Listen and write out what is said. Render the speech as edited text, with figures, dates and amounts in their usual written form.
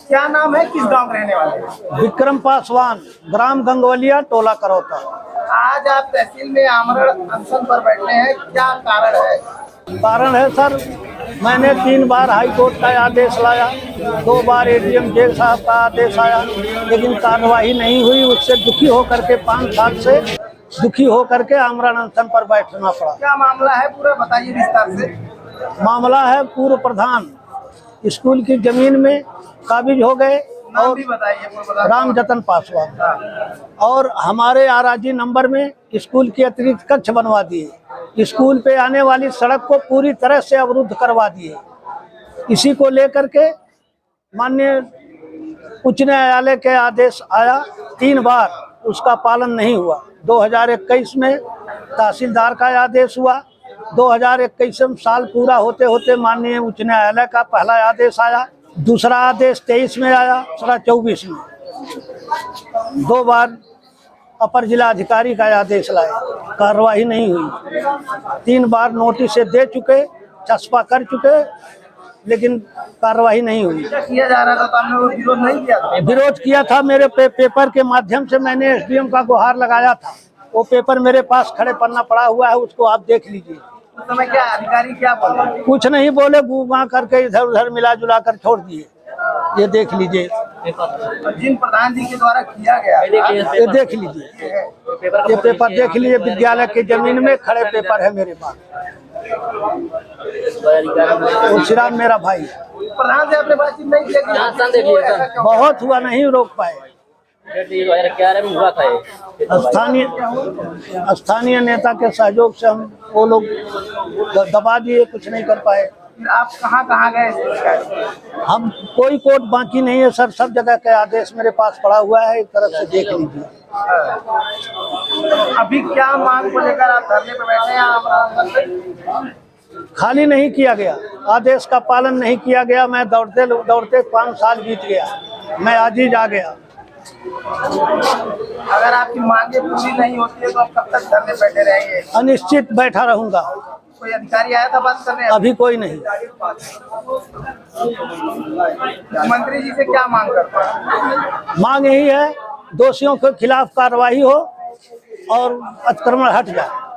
क्या नाम है, किस गांव के रहने वाले हैं? विक्रम पासवान, ग्राम गंगवलिया, टोला करौता। आज आप तहसील में आमरण अनशन पर बैठे हैं, क्या कारण है? कारण है सर, मैंने 3 बार हाई कोर्ट का आदेश लाया, 2 बार एडीएम जेल साहब का आदेश आया, लेकिन कार्रवाई नहीं हुई। उससे दुखी होकर के 5 साल से दुखी होकर के आमरण अनशन पर बैठना पड़ा। क्या मामला है, पूरा बताइए विस्तार से। मामला है, पूर्व प्रधान स्कूल की जमीन में काबिज हो गए नाम भी बताइए। राम जतन पासवान, और हमारे आराजी नंबर में स्कूल के अतिरिक्त कक्ष बनवा दिए। स्कूल पे आने वाली सड़क को पूरी तरह से अवरुद्ध करवा दिए। इसी को लेकर के माननीय उच्च न्यायालय के आदेश आया, 3 बार उसका पालन नहीं हुआ। 2021 में तहसीलदार का आदेश हुआ, 2021 साल पूरा होते होते माननीय उच्च न्यायालय का पहला आदेश आया, दूसरा आदेश 23 में आया, दूसरा 24 में। 2 बार अपर जिला अधिकारी का आदेश लाए, कार्रवाई नहीं हुई। 3 बार नोटिस दे चुके, चस्पा कर चुके, लेकिन कार्रवाई नहीं हुई। किया जा रहा था तो आपने वो विरोध नहीं किया था? विरोध किया था। मेरे पेपर के माध्यम से मैंने एसडीएम का गुहार लगाया था। वो पेपर मेरे पास खड़े पन्ना पड़ा हुआ है, उसको आप देख लीजिए। उस समय क्या अधिकारी क्या बोले? कुछ नहीं बोले, गुआ करके इधर उधर मिला जुला कर छोड़ दिए। ये देख लीजिए, जिन प्रधान जी के द्वारा किया गया, ये देख लीजिए, ये पेपर देख लीजिए। विद्यालय की जमीन में खड़े पेपर है मेरे पास। वो श्रीराम मेरा भाई। प्रधान से आपने बातचीत नहीं किया? बहुत हुआ, नहीं रोक पाए। स्थानीय नेता के सहयोग से हम वो लोग दबा दिए, कुछ नहीं कर पाए। आप कहाँ गए? हम कोई कोर्ट बाकी नहीं है सर, सब जगह के आदेश मेरे पास पड़ा हुआ है, एक तरफ से देख लीजिए। अभी क्या मांग को लेकर आप धरने पर बैठे हैं? आप खाली नहीं किया गया, आदेश का पालन नहीं किया गया। मैं दौड़ते दौड़ते 5 साल बीत गया, मैं आज ही जा गया। अगर आपकी मांगे पूरी नहीं होती है तो आप कब तक धरने बैठे रहेंगे? अनिश्चित बैठा रहूंगा। कोई अधिकारी आया था बात करने? अभी कोई नहीं। मंत्री जी से क्या मांग करते हैं? मांग यही है, दोषियों के खिलाफ कार्रवाई हो और अतिक्रमण हट जाए।